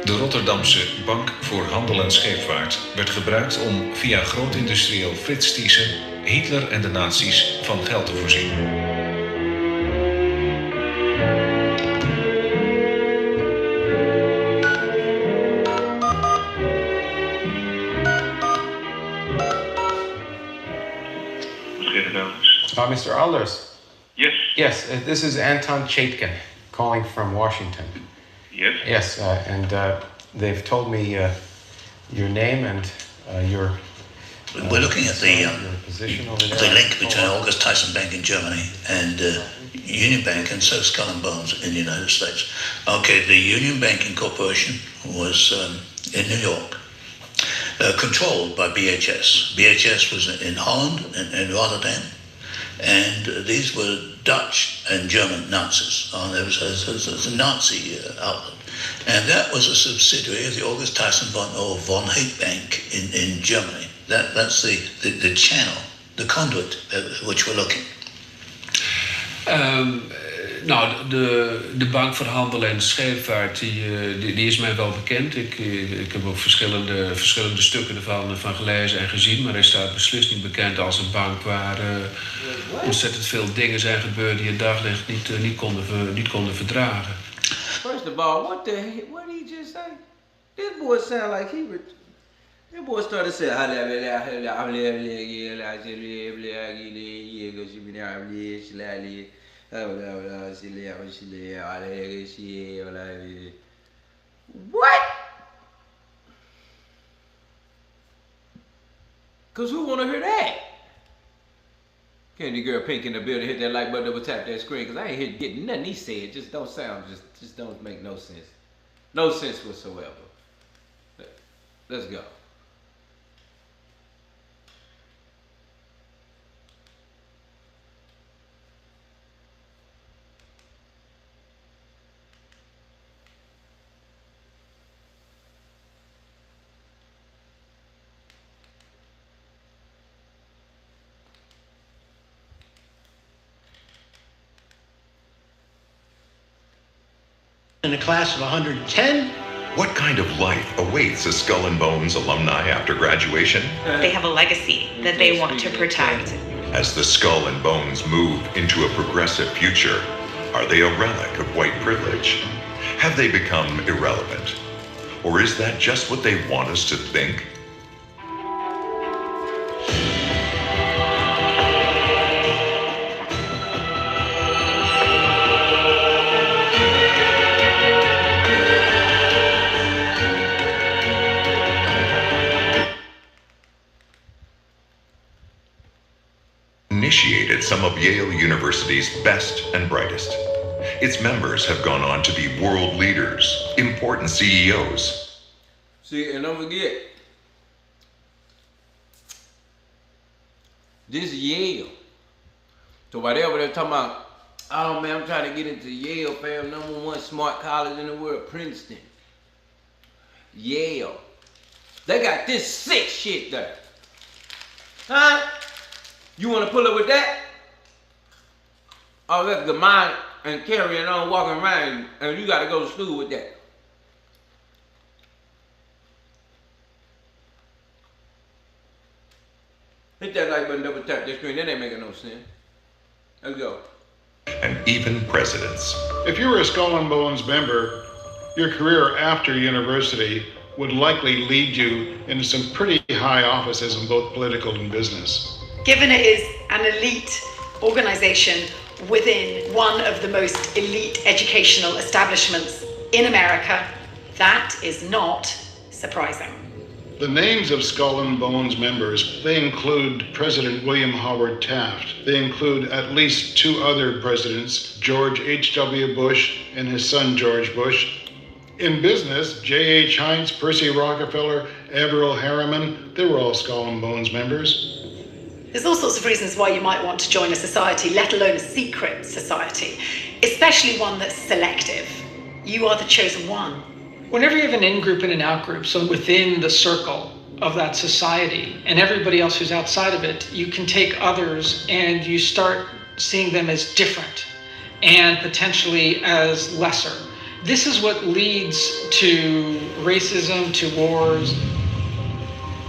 Speaker 6: De Rotterdamse Bank voor Handel en Scheepvaart werd gebruikt om via grootindustrieel Frits Thyssen, Hitler en de nazi's van geld te voorzien.
Speaker 15: Mr. Alders.
Speaker 5: Yes.
Speaker 15: Yes, this is Anton Chaitkin calling from Washington.
Speaker 5: Yes.
Speaker 15: Yes, and they've told me your name and your.
Speaker 8: We're looking at the
Speaker 15: position over there.
Speaker 8: the link between August Thyssen Bank in Germany and Union Bank and so Skull and Bones in the United States. Okay, the Union Banking Corporation was in New York, controlled by BHS. BHS was in Holland and in Rotterdam. And these were Dutch and German Nazis. There was a Nazi outlet. And that was a subsidiary of the August Thyssen von Hayek Bank in Germany. That's the channel, the conduit which we're looking.
Speaker 16: Nou, de Bank voor Handel en Scheepvaart, die is mij wel bekend. Ik heb ook verschillende stukken ervan gelezen en gezien, maar hij staat beslist niet bekend als een bank waar ontzettend veel dingen zijn gebeurd die het daglicht niet konden verdragen.
Speaker 1: First of all, what did he just say? This boy sound like he would. That boy started saying, what? Cause who wanna hear that? Candy Girl Pink in the building, hit that like button, double tap that screen, cause I ain't getting nothing he said. Just don't sound, just don't make no sense. No sense whatsoever. Let's go.
Speaker 17: In a class of 110.
Speaker 18: What kind of life awaits a Skull and Bones alumni after graduation?
Speaker 19: They have a legacy that they want to protect.
Speaker 18: As the Skull and Bones move into a progressive future, are they a relic of white privilege? Have they become irrelevant? Or is that just what they want us to think? Initiated some of Yale University's best and brightest. Its members have gone on to be world leaders, important CEOs.
Speaker 1: See, and don't forget, this is Yale. So whatever they're talking about, oh man, I'm trying to get into Yale, fam, #1 smart college in the world, Princeton. Yale. They got this sick shit there. Huh? You want to pull up with that? Oh, that's the mind and carrying on, walking around, and you got to go to school with that. Hit that like button, double tap that screen. That ain't making no sense. Let's go.
Speaker 18: And even presidents.
Speaker 20: If you were a Skull and Bones member, your career after university would likely lead you into some pretty high offices in both political and business.
Speaker 21: Given it is an elite organization within one of the most elite educational establishments in America, that is not surprising.
Speaker 20: The names of Skull and Bones members, they include President William Howard Taft. They include at least 2 other presidents, George H.W. Bush and his son George Bush. In business, J.H. Heinz, Percy Rockefeller, Averell Harriman, they were all Skull and Bones members.
Speaker 21: There's all sorts of reasons why you might want to join a society, let alone a secret society, especially one that's selective. You are the chosen one.
Speaker 2: Whenever you have an in-group and an out-group, so within the circle of that society and everybody else who's outside of it, you can take others and you start seeing them as different and potentially as lesser. This is what leads to racism, to wars.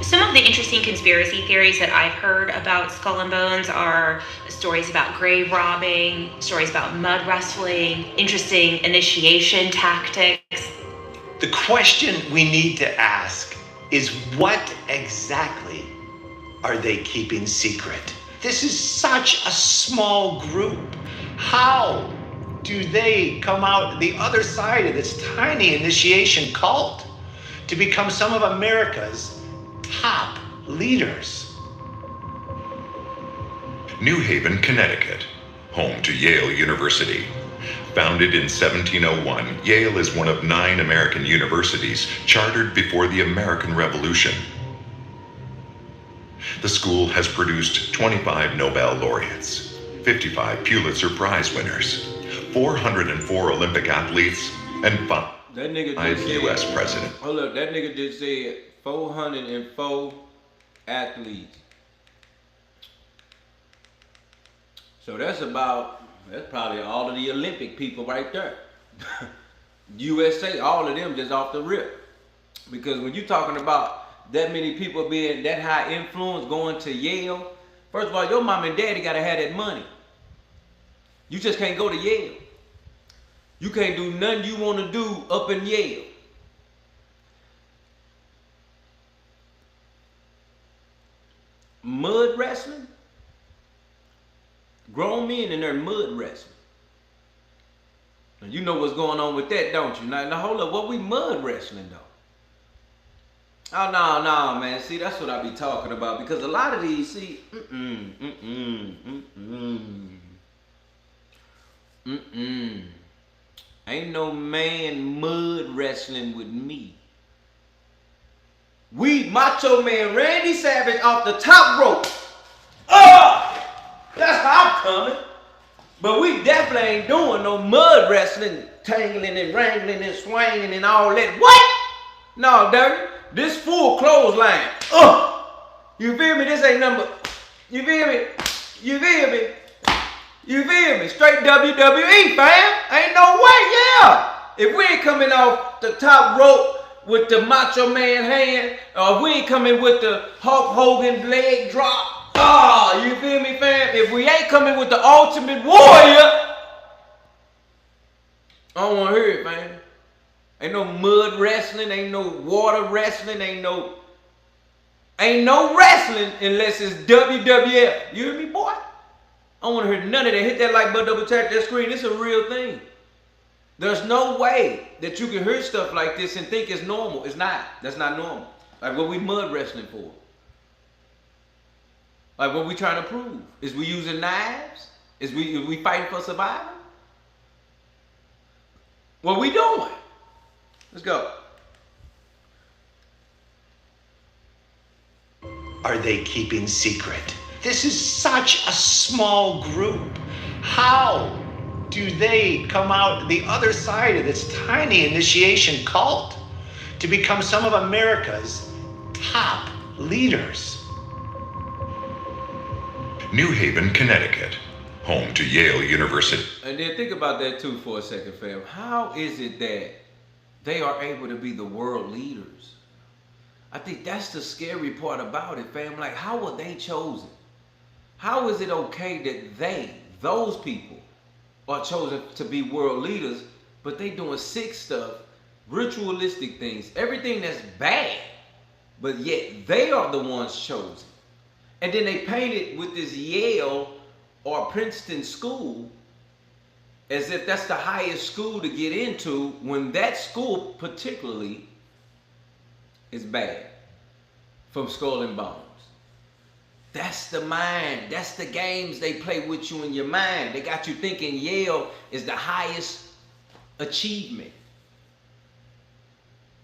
Speaker 19: Some of the interesting conspiracy theories that I've heard about Skull and Bones are stories about grave robbing, stories about mud wrestling, interesting initiation tactics.
Speaker 22: The question we need to ask is, what exactly are they keeping secret? This is such a small group. How do they come out the other side of this tiny initiation cult to become some of America's top leaders?
Speaker 18: New Haven, Connecticut, home to Yale University. Founded in 1701, Yale is one of 9 American universities chartered before the American Revolution. The school has produced 25 Nobel laureates, 55 Pulitzer Prize winners, 404 Olympic athletes, and 5 U.S. presidents.
Speaker 1: Hold up, that nigga just said 404 athletes. So that's probably all of the Olympic people right there. USA, all of them just off the rip. Because when you're talking about that many people being that high influence going to Yale, first of all, your mom and daddy gotta have that money. You just can't go to Yale. You can't do nothing you want to do up in Yale. Mud wrestling? Grown men in there mud wrestling. Now, you know what's going on with that, don't you? Now hold up, what we mud wrestling though? Oh, no, man. See, that's what I be talking about. Because a lot of these, see, ain't no man mud wrestling with me. We Macho Man Randy Savage off the top rope. That's how I'm coming. But we definitely ain't doing no mud wrestling, tangling and wrangling and swinging and all that. What? No, dirty. This full clothesline. You feel me? This ain't number. You feel me? You feel me? You feel me? Straight WWE, fam. Ain't no way, yeah. If we ain't coming off the top rope with the Macho Man hand, or if we ain't coming with the Hulk Hogan leg drop, you feel me, fam? If we ain't coming with the Ultimate Warrior, I don't want to hear it, fam. Ain't no mud wrestling, ain't no water wrestling, ain't no wrestling unless it's WWF. You hear me, boy? I don't want to hear none of that. Hit that like button, double tap that screen. It's a real thing. There's no way that you can hear stuff like this and think it's normal. It's not. That's not normal. Like what we mud wrestling for. Like what we trying to prove. Is we using knives? Is we fighting for survival? What we doing? Let's go.
Speaker 22: Are they keeping secret? This is such a small group. How do they come out the other side of this tiny initiation cult to become some of America's top leaders?
Speaker 18: New Haven, Connecticut, home to Yale University.
Speaker 1: And then think about that too for a second, fam. How is it that they are able to be the world leaders? I think that's the scary part about it, fam. Like, how were they chosen? How is it okay that those people, are chosen to be world leaders, but they doing sick stuff, ritualistic things, everything that's bad, but yet they are the ones chosen. And then they paint it with this Yale or Princeton school as if that's the highest school to get into, when that school particularly is bad. from Skull and Bones. That's the mind. That's the games they play with you in your mind. They got you thinking Yale is the highest achievement,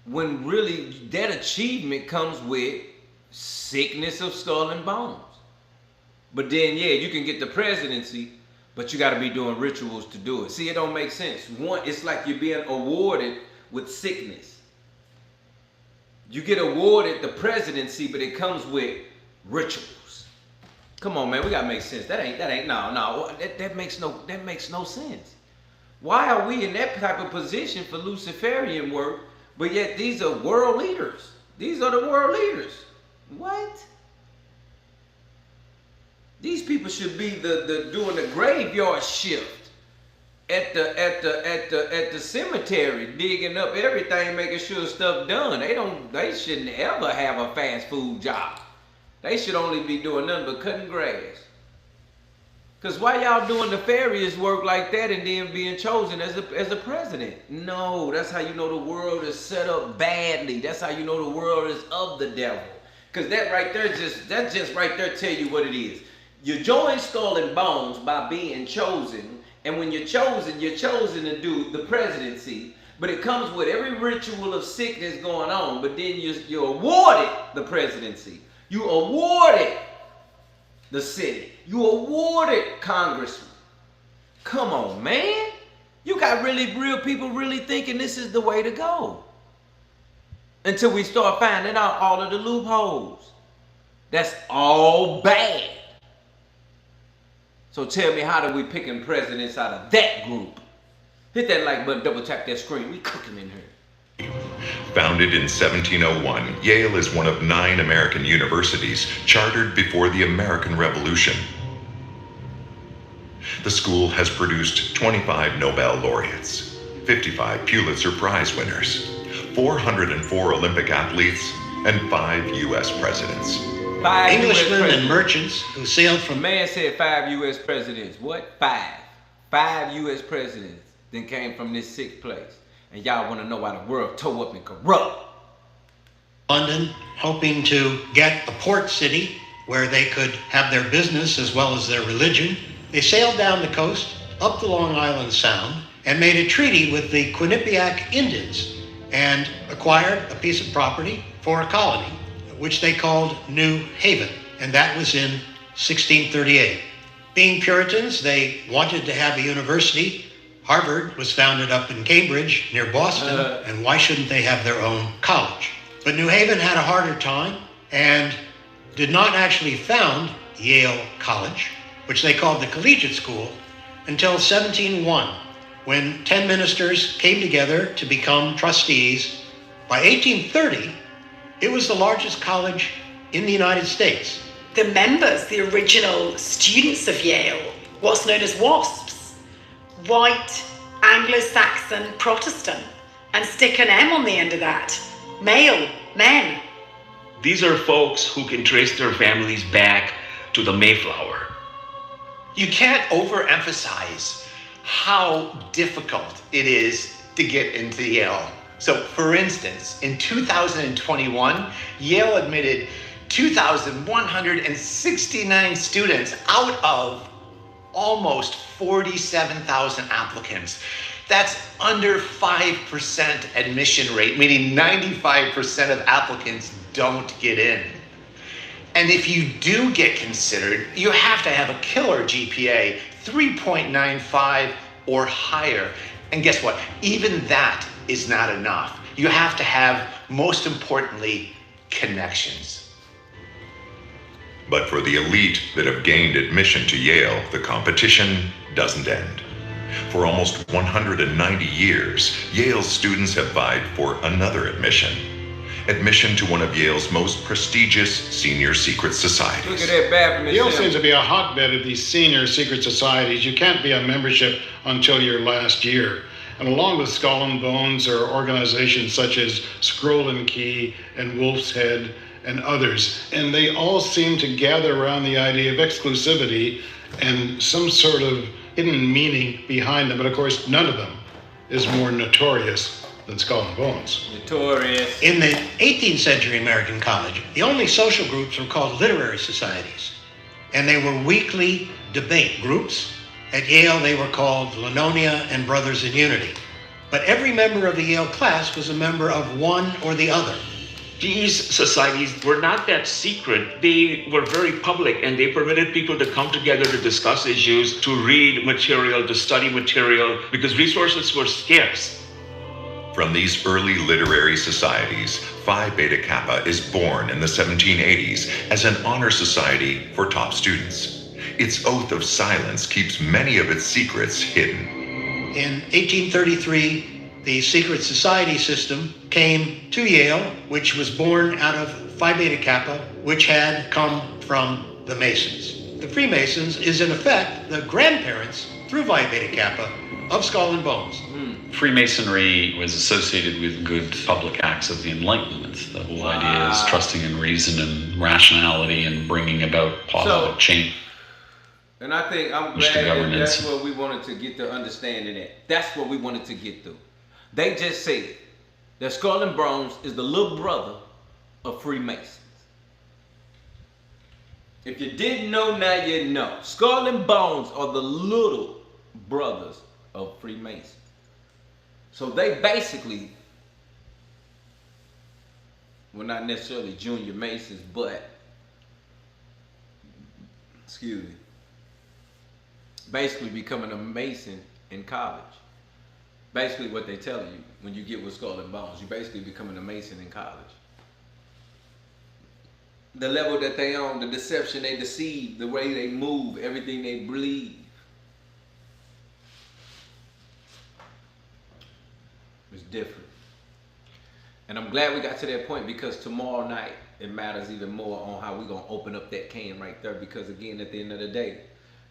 Speaker 1: when really that achievement comes with sickness of skull and bones. But then, yeah, you can get the presidency, but you got to be doing rituals to do it. See, it don't make sense. One, it's like you're being awarded with sickness. You get awarded the presidency, but it comes with rituals. Come on, man, we gotta make sense. That makes no sense. Why are we in that type of position for Luciferian work, but yet these are world leaders? These are the world leaders. What? These people should be doing the graveyard shift at the cemetery, digging up everything, making sure stuff done. They shouldn't ever have a fast food job. They should only be doing nothing but cutting grass. Cause why y'all doing nefarious work like that and then being chosen as a president? No, that's how you know the world is set up badly. That's how you know the world is of the devil. Cause that right there just right there tell you what it is. You join Skull and Bones by being chosen, and when you're chosen to do the presidency. But it comes with every ritual of sickness going on. But then you're awarded the presidency. You awarded the Senate. You awarded congressmen. Come on, man. You got real people really thinking this is the way to go. Until we start finding out all of the loopholes. That's all bad. So tell me, how do we picking presidents out of that group? Hit that like button, double tap that screen. We cooking in here.
Speaker 18: Founded in 1701, Yale is one of 9 American universities chartered before the American Revolution. The school has produced 25 Nobel laureates, 55 Pulitzer Prize winners, 404 Olympic athletes, and 5 U.S. presidents.
Speaker 1: 5
Speaker 17: Englishmen
Speaker 1: US
Speaker 17: and merchants who sailed from...
Speaker 1: Man said 5 U.S. presidents. What? 5. 5 U.S. presidents then came from this 6th place. And y'all want to know why the world tore up and corrupt.
Speaker 17: London, hoping to get a port city where they could have their business as well as their religion. They sailed down the coast, up the Long Island Sound, and made a treaty with the Quinnipiac Indians and acquired a piece of property for a colony, which they called New Haven, and that was in 1638. Being Puritans, they wanted to have a university. Harvard was founded up in Cambridge, near Boston, and why shouldn't they have their own college? But New Haven had a harder time and did not actually found Yale College, which they called the Collegiate School, until 1701, when 10 ministers came together to become trustees. By 1830, it was the largest college in the United States.
Speaker 21: The members, the original students of Yale, what's known as WASPs, white, Anglo-Saxon, Protestant, and stick an M on the end of that, male, men.
Speaker 3: These are folks who can trace their families back to the Mayflower.
Speaker 22: You can't overemphasize how difficult it is to get into Yale. So, for instance, in 2021, Yale admitted 2,169 students out of almost 47,000 applicants. That's under 5% admission rate, meaning 95% of applicants don't get in. And if you do get considered, you have to have a killer GPA, 3.95 or higher. And guess what? Even that is not enough. You have to have, most importantly, connections.
Speaker 18: But for the elite that have gained admission to Yale, the competition doesn't end. For almost 190 years, Yale's students have vied for another admission. Admission to one of Yale's most prestigious senior secret societies.
Speaker 1: Look at that Baptist.
Speaker 20: Yale seems to be a hotbed of these senior secret societies. You can't be a membership until your last year. And along with Skull and Bones are organizations such as Scroll and Key and Wolf's Head and others. And they all seem to gather around the idea of exclusivity and some sort of hidden meaning behind them. But of course, none of them is more notorious than Skull and Bones.
Speaker 1: Notorious.
Speaker 17: In the 18th century American college, the only social groups were called literary societies, and they were weekly debate groups. At Yale, they were called Linonia and Brothers in Unity. But every member of the Yale class was a member of one or the other.
Speaker 3: These societies were not that secret. They were very public, and they permitted people to come together to discuss issues, to read material, to study material, because resources were scarce.
Speaker 18: From these early literary societies, Phi Beta Kappa is born in the 1780s as an honor society for top students. Its oath of silence keeps many of its secrets hidden.
Speaker 17: In 1833, the secret society system came to Yale, which was born out of Phi Beta Kappa, which had come from the Masons. The Freemasons is in effect the grandparents, through Phi Beta Kappa, of Skull and Bones.
Speaker 9: Freemasonry was associated with good public acts of the Enlightenment. The whole idea is trusting in reason and rationality and bringing about positive change.
Speaker 1: And I think I'm glad that that's what we wanted to get the understanding at. That's what we wanted to get through. They just said that Skull and Bones is the little brother of Freemasons. If you didn't know, now you know. Skull and Bones are the little brothers of Freemasons. So they basically, well, not necessarily junior Masons, but, excuse me, basically becoming a Mason in college. Basically what they tell you when you get with Skull and Bones, you basically becoming a Mason in college. The level that they on, the deception they deceive, the way they move, everything they believe. It's different. And I'm glad we got to that point, because tomorrow night it matters even more on how we're going to open up that can right there, because again, at the end of the day,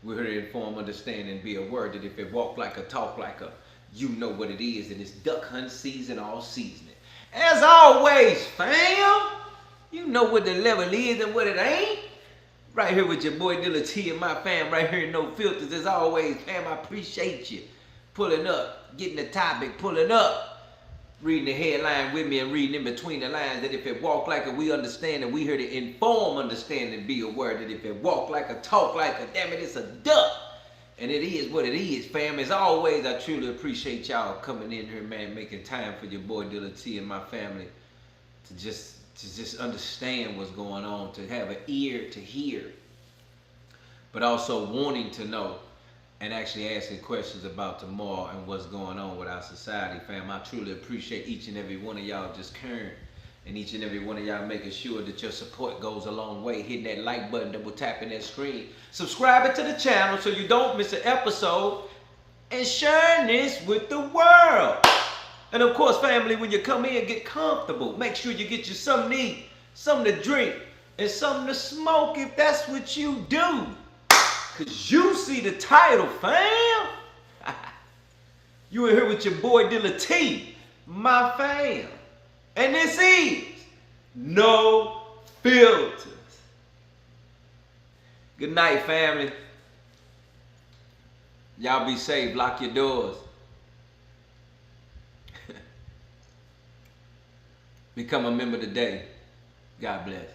Speaker 1: we're here to inform, understand, and be aware that if it walk like a, talk like a, you know what it is, and it's duck hunt season all seasoning. As always, fam, you know what the level is and what it ain't. Right here with your boy Dilla T and my fam right here in No Filters. As always, fam, I appreciate you pulling up, getting the topic, pulling up, reading the headline with me and reading in between the lines, that if it walk like a, we understand, and we here to inform, understand, and be aware that if it walk like a, talk like a, damn it, it's a duck. And it is what it is, fam. As always, I truly appreciate y'all coming in here, man, making time for your boy Dilla T and my family to just understand what's going on, to have an ear to hear, but also wanting to know and actually asking questions about tomorrow and what's going on with our society, fam. I truly appreciate each and every one of y'all just caring, and each and every one of y'all making sure that your support goes a long way, hitting that like button, double tapping that screen, subscribing to the channel so you don't miss an episode, and sharing this with the world. And of course, family, when you come in, get comfortable. Make sure you get you something to eat, something to drink, and something to smoke if that's what you do. Cause you see the title, fam. You in here with your boy Dilla T, my fam. And this is No Filters. Good night, family. Y'all be safe, lock your doors. Become a member today. God bless.